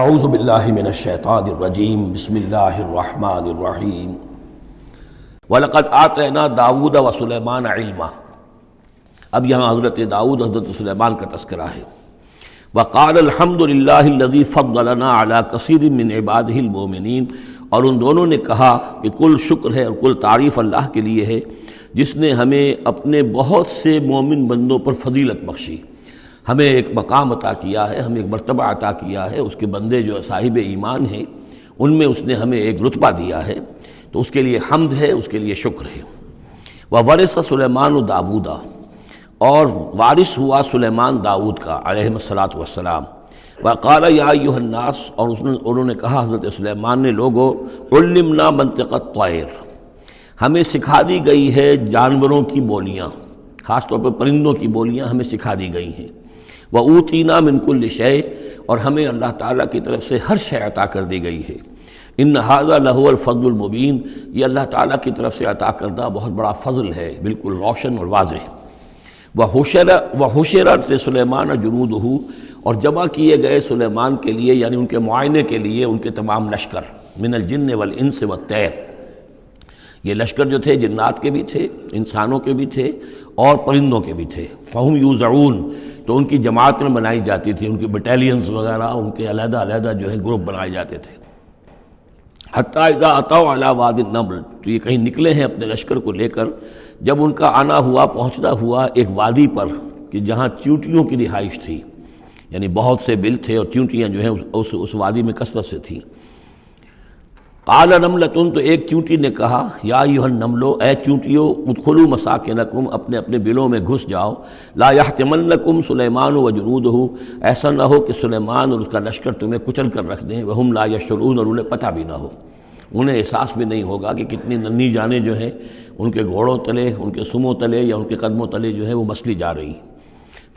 اعوذ باللہ من الشیطان الرجیم بسم اللہ الرحمن الرحیم وَلَقَدْ آتَيْنَا داؤد وسلیمان علما۔ اب یہاں حضرت داؤد حضرت سلیمان کا تذکرہ ہے۔ وَقَالَ الْحَمْدُ لِلَّهِ الَّذِي فَضَّلَنَا عَلَى كَثِيرٍ مِّنْ عِبَادِهِ الْمُؤْمِنِينَ، اور ان دونوں نے کہا کہ کل شکر ہے اور کل تعریف اللہ کے لیے ہے جس نے ہمیں اپنے بہت سے مومن بندوں پر فضیلت بخشی، ہمیں ایک مقام عطا کیا ہے، ہمیں ایک مرتبہ عطا کیا ہے، اس کے بندے جو صاحب ایمان ہیں ان میں اس نے ہمیں ایک رتبہ دیا ہے، تو اس کے لیے حمد ہے، اس کے لیے شکر ہے۔ وَوَرِثَ سُلَيْمَانُ دَاوُودَ، اور وارث ہوا سلیمان داؤد کا علیہ الصلاۃ والسلام۔ وَقَالَ يَا أَيُّهَا النَّاسُ، اور انہوں نے کہا حضرت سلیمان نے، لوگو عُلِّمْنَا مَنطِقَ الطَّيْرِ، ہمیں سکھا دی گئی ہے جانوروں کی بولیاں، خاص طور پر پرندوں کی بولیاں ہمیں سکھا دی گئی ہیں۔ وَأُوتِينَا مِن كُلِّ شَيْءٍ، اور ہمیں اللہ تعالیٰ کی طرف سے ہر شے عطا کر دی گئی ہے۔ إِنَّ هَذَا لَهُوَ الْفَضْلُ الْمُبِينُ، یہ اللہ تعالیٰ کی طرف سے عطا کردہ بہت بڑا فضل ہے، بالکل روشن اور واضح۔ وَحُشِرَتْ لِسُلَيْمَانَ جُنُودُهُ، اور جمع کیے گئے سلیمان کے لیے، یعنی ان کے معائنے کے لیے، ان کے تمام لشکر، من الجن والانس والطیر، یہ لشکر جو تھے جنات کے بھی تھے، انسانوں کے بھی تھے اور پرندوں کے بھی تھے۔ فَهُمْ يُوزَعُونَ، تو ان کی جماعتیں بنائی جاتی تھی، ان کی بٹالینز وغیرہ، ان کے علیحدہ علیحدہ جو ہے گروپ بنائے جاتے تھے۔ حتیٰ اذا اتوا علی وادی النمل، تو یہ کہیں نکلے ہیں اپنے لشکر کو لے کر، جب ان کا آنا ہوا، پہنچنا ہوا ایک وادی پر کہ جہاں چیونٹیوں کی رہائش تھی، یعنی بہت سے بل تھے اور چیونٹیاں جو ہیں اس وادی میں کثرت سے تھیں۔ قال نملۃ، تو ایک چیونٹی نے کہا، یا ایھا النمل، اے چیونٹیوں، ادخلوا مساکنکم، اپنے اپنے بلوں میں گھس جاؤ، لا یحطمنکم سلیمان وجنودہ، ایسا نہ ہو کہ سلیمان اور اس کا لشکر تمہیں کچل کر رکھ دیں، وہم لا یشعرون، اور انہیں پتہ بھی نہ ہو، انہیں احساس بھی نہیں ہوگا کہ کتنی ننھی جانیں جو ہیں ان کے گھوڑوں تلے، ان کے سموں تلے یا ان کے قدموں تلے جو ہے وہ مسلی جا رہی۔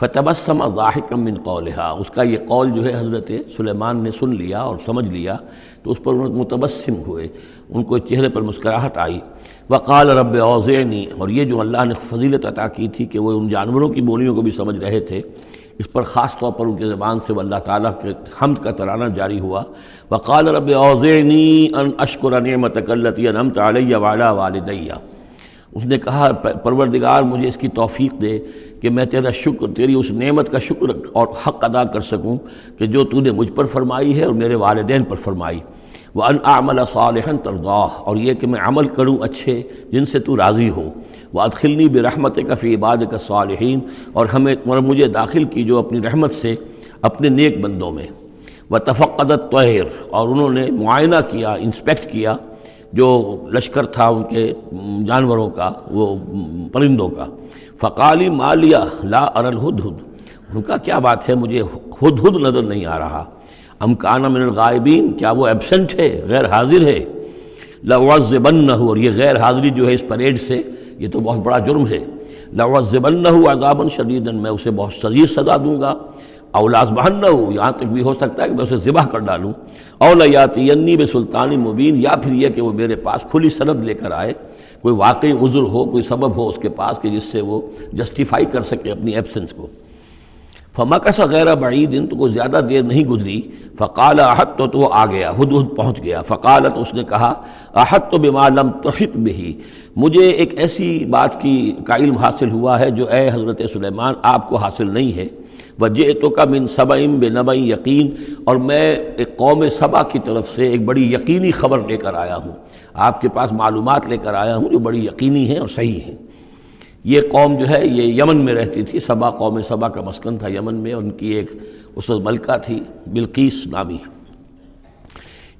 فتبسم ضاحکا من قولہا، اس کا یہ قول جو ہے حضرت سلیمان نے سن لیا اور سمجھ لیا، تو اس پر متبسم ہوئے، ان کو چہرے پر مسکراہٹ آئی۔ وقال رب اوزعنی، اور یہ جو اللہ نے فضیلت عطا کی تھی کہ وہ ان جانوروں کی بولیوں کو بھی سمجھ رہے تھے، اس پر خاص طور پر ان کی زبان سے وہ اللہ تعالیٰ کے حمد کا ترانہ جاری ہوا۔ وقال رب اوزعنی ان اشکر نعمتک التی انعمت علی وعلی والدی، اس نے کہا پروردگار مجھے اس کی توفیق دے کہ میں تیرا شکر، تیری اس نعمت کا شکر اور حق ادا کر سکوں کہ جو تو نے مجھ پر فرمائی ہے اور میرے والدین پر فرمائی۔ وَأَنْ أَعْمَلَ صَالِحًا تَرْضَاهُ، اور یہ کہ میں عمل کروں اچھے جن سے تو راضی ہو۔ وَأَدْخِلْنِي بِرَحْمَتِكَ فِي عِبَادِكَ الصَّالِحِينَ، اور مجھے داخل کیجو اپنی رحمت سے اپنے نیک بندوں میں۔ وَتَفَقَّدَ الطَّيْرَ، اور انہوں نے معائنہ کیا، انسپیکٹ کیا جو لشکر تھا ان کے جانوروں کا، وہ پرندوں کا۔ فقال ما لی لا اری الہدہد، ان کا کیا بات ہے مجھے ہدہد نظر نہیں آ رہا۔ ام کان من الغائبین، کیا وہ ایبسنٹ ہے، غیر حاضر ہے۔ لأعذبنہ، اور یہ غیر حاضری جو ہے اس پریڈ سے، یہ تو بہت بڑا جرم ہے۔ لأعذبنہ عذابا شدیدا، میں اسے بہت شدید سزا دوں گا۔ او لأذبحنہ، یہاں تک بھی ہو سکتا ہے کہ میں اسے ذبح کر ڈالوں۔ او لیاتینی بسلطان مبین، یا پھر یہ کہ وہ میرے پاس کھلی سند لے کر آئے، کوئی واقعی عذر ہو، کوئی سبب ہو اس کے پاس کہ جس سے وہ جسٹیفائی کر سکے اپنی ایبسنس کو۔ فمکث غیر بعید، تو کوئی زیادہ دیر نہیں گزری۔ فقال احطت، تو وہ آ گیا، ہدہد پہنچ گیا۔ فقالت، اس نے کہا، احطت بما لم تحط به، مجھے ایک ایسی بات کا علم حاصل ہوا ہے جو اے حضرت سلیمان آپ کو حاصل نہیں ہے۔ وجئتک من سبأ بنبأ یقین، اور میں ایک قوم سبا کی طرف سے ایک بڑی یقینی خبر لے کر آیا ہوں، آپ کے پاس معلومات لے کر آیا ہوں جو بڑی یقینی ہیں اور صحیح ہیں۔ یہ قوم جو ہے یہ یمن میں رہتی تھی، سبا، قوم سبا کا مسکن تھا یمن میں، ان کی ایک اس وقت ملکہ تھی بلقیس نامی۔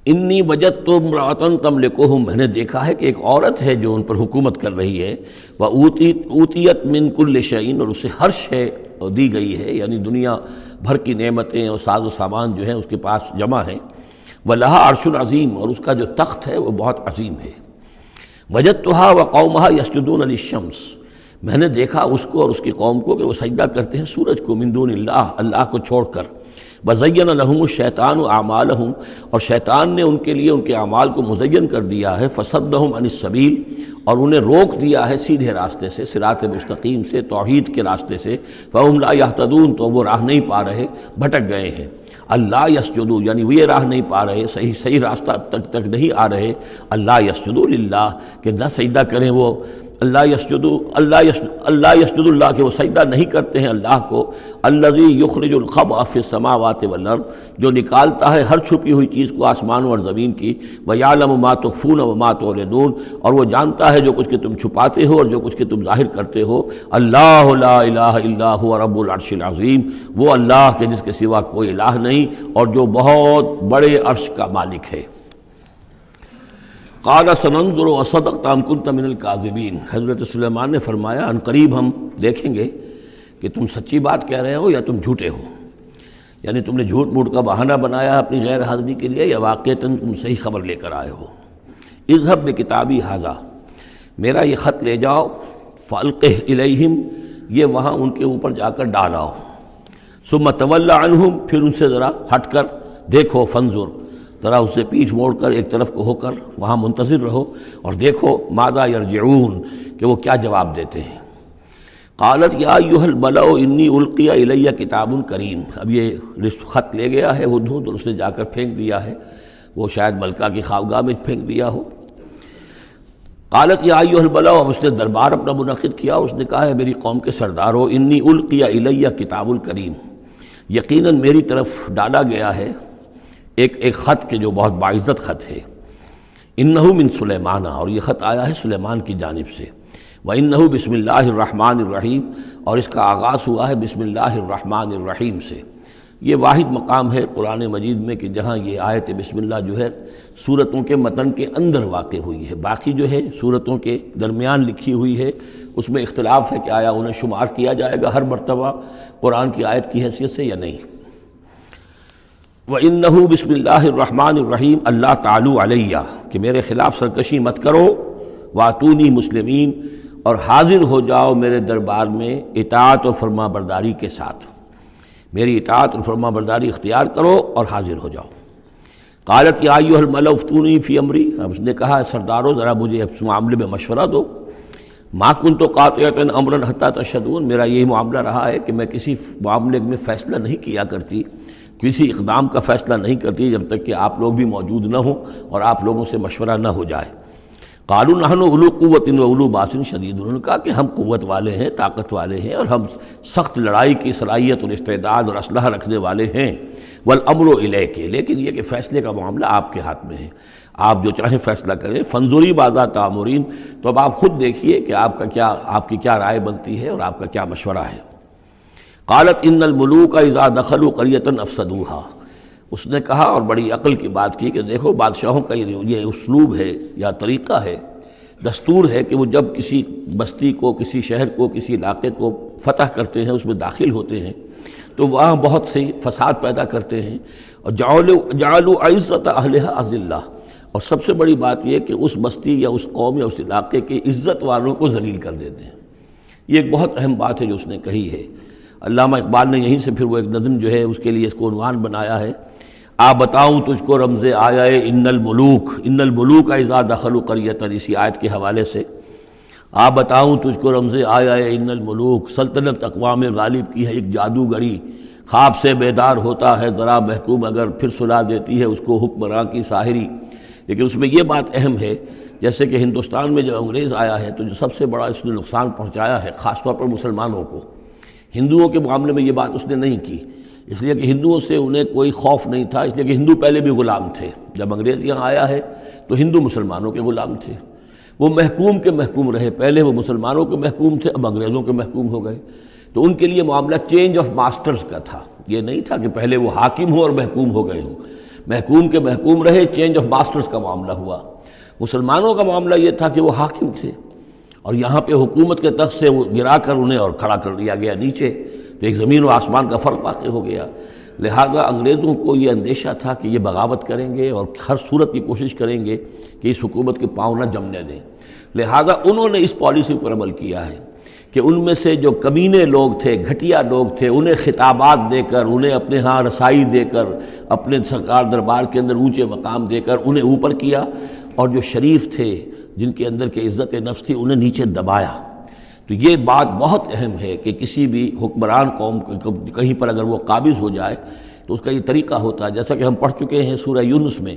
انی وجدت امرأۃ تملکہم، میں نے دیکھا ہے کہ ایک عورت ہے جو ان پر حکومت کر رہی ہے۔ وأوتیت من کل شیء، اور اسے ہر شے دی گئی ہے، یعنی دنیا بھر کی نعمتیں اور ساز و سامان جو ہیں اس کے پاس جمع ہیں۔ وَلَهَا عَرْشٌ عَظِيمٌ، اور اس کا جو تخت ہے وہ بہت عظیم ہے۔ وَجَدتُّهَا وَقَوْمَهَا يَسْجُدُونَ لِلشَّمْسِ، میں نے دیکھا اس کو اور اس کی قوم کو کہ وہ سجدہ کرتے ہیں سورج کو، من دون اللہ، اللہ کو چھوڑ کر۔ وَزَيَّنَ لَهُمُ الشَّيْطَانُ أَعْمَالَهُمْ، اور شیطان نے ان کے لیے ان کے اعمال کو مزین کر دیا ہے، فَصَدَّهُمْ عَنِ السَّبِيلِ، اور انہیں روک دیا ہے سیدھے راستے سے، صراط مستقیم سے، توحید کے راستے سے، فَهُمْ لَا يَهْتَدُونَ، تو وہ راہ نہیں پا رہے، بھٹک گئے ہیں۔ اللہ یسجدوا، یعنی وہ یہ راہ نہیں پا رہے، صحیح راستہ تک نہیں آ رہے، اللہ یسجدوا للہ، کہ نہ سجدہ کریں وہ، اللہ یسجد اللہ، کہ وہ سجدہ نہیں کرتے ہیں اللہ کو، الذی یخرج الخبء فی السماوات والارض، جو نکالتا ہے ہر چھپی ہوئی چیز کو آسمانوں اور زمین کی، ویعلم ما تخفون وما تعلنون، اور وہ جانتا ہے جو کچھ کہ تم چھپاتے ہو اور جو کچھ کہ تم ظاہر کرتے ہو، اللہ لا الہ الا هو رب العرش العظیم، وہ اللہ کے جس کے سوا کوئی الہ نہیں اور جو بہت بڑے عرش کا مالک ہے۔ قال سننظر اصدقت ام كنت من الكاذبین، حضرت سلیمان نے فرمایا ان قریب ہم دیکھیں گے کہ تم سچی بات کہہ رہے ہو یا تم جھوٹے ہو، یعنی تم نے جھوٹ موٹ کا بہانہ بنایا اپنی غیر حاضری کے لیے یا واقعتاً تم صحیح خبر لے کر آئے ہو۔ اذهب بکتابی ھذا، میرا یہ خط لے جاؤ، فالقہ الیہم، یہ وہاں ان کے اوپر جا کر ڈالاؤ، ثم تول عنہم، پھر ان سے ذرا ہٹ کر دیکھو، فانظر، ذرا اس سے پیٹھ موڑ کر ایک طرف کو ہو کر وہاں منتظر رہو اور دیکھو، ماذا یرجعون، کہ وہ کیا جواب دیتے ہیں۔ قالت یا ایھا الملأ انی القی الی کتاب کریم، اب یہ خط لے گیا ہے ہدہد اور اس نے جا کر پھینک دیا ہے، وہ شاید ملکہ کی خوابگاہ میں پھینک دیا ہو۔ قالت یا ایھا الملأ، اب اس نے دربار اپنا منعقد کیا، اس نے کہا ہے میری قوم کے سردارو، انی القی الی کتاب کریم، یقیناً میری طرف ڈالا گیا ہے ایک خط کے جو بہت باعزت خط ہے، انہ من سلیمان، اور یہ خط آیا ہے سلیمان کی جانب سے، وانہ بسم اللہ الرحمن الرحیم، اور اس کا آغاز ہوا ہے بسم اللہ الرحمن الرحیم سے۔ یہ واحد مقام ہے قرآن مجید میں کہ جہاں یہ آیت بسم اللہ جو ہے سورتوں کے متن کے اندر واقع ہوئی ہے، باقی جو ہے سورتوں کے درمیان لکھی ہوئی ہے، اس میں اختلاف ہے کہ آیا انہیں شمار کیا جائے گا ہر مرتبہ قرآن کی آیت کی حیثیت سے یا نہیں۔ وَإِنَّهُ بسم اللہ الرحمن الرحیم، اللہ تعالی علیہ، کہ میرے خلاف سرکشی مت کرو، وَأْتُونِي مسلمین، اور حاضر ہو جاؤ میرے دربار میں اطاعت و فرما برداری کے ساتھ، میری اطاعت اور فرما برداری اختیار کرو اور حاضر ہو جاؤ۔ قالت یا ایھا الملأ افتونی فی امری، اب اس نے کہا سردارو ذرا مجھے اس معاملے میں مشورہ دو، ما کنت قاطعۃ امرا حتی تشہدون، میرا یہی معاملہ رہا ہے کہ میں کسی معاملے میں فیصلہ نہیں کیا کرتی، کسی اقدام کا فیصلہ نہیں کرتی جب تک کہ آپ لوگ بھی موجود نہ ہوں اور آپ لوگوں سے مشورہ نہ ہو جائے۔ قالوا نحن اولو قوت و اولو باس شدید، انہوں نے کہا کہ ہم قوت والے ہیں، طاقت والے ہیں، اور ہم سخت لڑائی کی صلاحیت اور استعداد اور اسلحہ رکھنے والے ہیں، والامر الیک، لیکن یہ کہ فیصلے کا معاملہ آپ کے ہاتھ میں ہے، آپ جو چاہیں فیصلہ کریں، فانظری ماذا تأمرین، تو اب آپ خود دیکھیے کہ آپ کی کیا رائے بنتی ہے اور آپ کا کیا مشورہ ہے۔ قالت ان الملوک اذا دخلوا قریۃ افسدوها، اس نے کہا اور بڑی عقل کی بات کی کہ دیکھو بادشاہوں کا یہ اسلوب ہے یا طریقہ ہے، دستور ہے کہ وہ جب کسی بستی کو، کسی شہر کو، کسی علاقے کو فتح کرتے ہیں، اس میں داخل ہوتے ہیں تو وہاں بہت سے فساد پیدا کرتے ہیں، اور جعلوا عزت اہلھا اذلہ، اور سب سے بڑی بات یہ کہ اس بستی یا اس قوم یا اس علاقے کے عزت والوں کو ذلیل کر دیتے ہیں۔ یہ ایک بہت اہم بات ہے جو اس نے کہی ہے۔ علامہ اقبال نے یہیں سے پھر وہ ایک نظم جو ہے اس کے لیے اس کو عنوان بنایا ہے، آ بتاؤں تجھ کو رمز آیا ان الملوک اذا دخلوا قریۃ، اسی آیت کے حوالے سے آ بتاؤں تجھ کو رمز آیا ان الملوک، سلطنت اقوام غالب کی ہے ایک جادوگری، خواب سے بیدار ہوتا ہے ذرا محکوم اگر پھر سلا دیتی ہے اس کو حکمراں کی ساحری۔ لیکن اس میں یہ بات اہم ہے، جیسے کہ ہندوستان میں جب انگریز آیا ہے تو جو سب سے بڑا اس نے نقصان پہنچایا ہے خاص طور پر مسلمانوں کو، ہندوؤں کے معاملے میں یہ بات اس نے نہیں کی، اس لیے کہ ہندوؤں سے انہیں کوئی خوف نہیں تھا، اس لیے کہ ہندو پہلے بھی غلام تھے، جب انگریز یہاں آیا ہے تو ہندو مسلمانوں کے غلام تھے، وہ محکوم کے محکوم رہے، پہلے وہ مسلمانوں کے محکوم تھے، اب انگریزوں کے محکوم ہو گئے، تو ان کے لیے معاملہ چینج آف ماسٹرز کا تھا، یہ نہیں تھا کہ پہلے وہ حاکم ہو اور محکوم ہو گئے ہوں، محکوم کے محکوم رہے، چینج آف ماسٹرز کا معاملہ ہوا۔ مسلمانوں کا معاملہ یہ تھا کہ وہ حاکم تھے اور یہاں پہ حکومت کے تخت سے وہ گرا کر انہیں اور کھڑا کر دیا گیا نیچے، تو ایک زمین و آسمان کا فرق واقع ہو گیا۔ لہذا انگریزوں کو یہ اندیشہ تھا کہ یہ بغاوت کریں گے اور ہر صورت کی کوشش کریں گے کہ اس حکومت کے پاؤں نہ جمنے دیں، لہذا انہوں نے اس پالیسی پر عمل کیا ہے کہ کہ ان میں سے جو کمینے لوگ تھے، گھٹیا لوگ تھے، انہیں خطابات دے کر، انہیں اپنے ہاں رسائی دے کر، اپنے سرکار دربار کے اندر اونچے مقام دے کر انہیں اوپر کیا، اور جو شریف تھے جن کے اندر کے عزت نفس تھی انہیں نیچے دبایا۔ تو یہ بات بہت اہم ہے کہ کسی بھی حکمران قوم کہیں پر اگر وہ قابض ہو جائے تو اس کا یہ طریقہ ہوتا ہے، جیسا کہ ہم پڑھ چکے ہیں سورہ یونس میں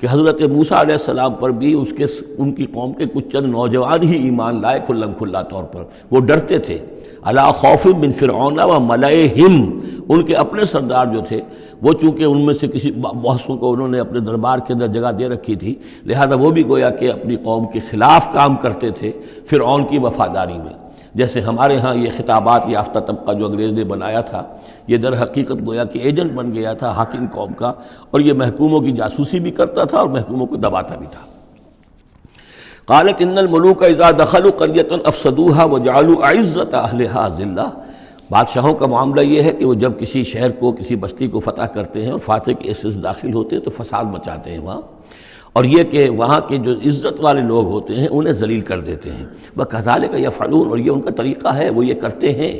کہ حضرت موسیٰ علیہ السلام پر بھی ان کی قوم کے کچھ چند نوجوان ہی ایمان لائے کھلم کھلا طور پر، وہ ڈرتے تھے۔ الا خوف من فرعون و ملئہم، ان کے اپنے سردار جو تھے وہ چونکہ ان میں سے کسی بہتوں کو انہوں نے اپنے دربار کے اندر جگہ دے رکھی تھی، لہذا وہ بھی گویا کہ اپنی قوم کے خلاف کام کرتے تھے فرعون کی وفاداری میں۔ جیسے ہمارے ہاں یہ خطابات یافتہ طبقہ جو انگریز نے بنایا تھا، یہ در حقیقت گویا کہ ایجنٹ بن گیا تھا حاکم قوم کا، اور یہ محکوموں کی جاسوسی بھی کرتا تھا اور محکوموں کو دباتا بھی تھا۔ قالت ان الملوک اذا دخلوا قرية افسدوها وجعلوا اعزة اهلها ذلہ، بادشاہوں کا معاملہ یہ ہے کہ وہ جب کسی شہر کو، کسی بستی کو فتح کرتے ہیں اور فاتح کے حصے سے داخل ہوتے ہیں تو فساد مچاتے ہیں وہاں، اور یہ کہ وہاں کے جو عزت والے لوگ ہوتے ہیں انہیں ذلیل کر دیتے ہیں۔ وَكَذَلِكَ يَفْعَلُونَ، اور یہ ان کا طریقہ ہے، وہ یہ کرتے ہیں۔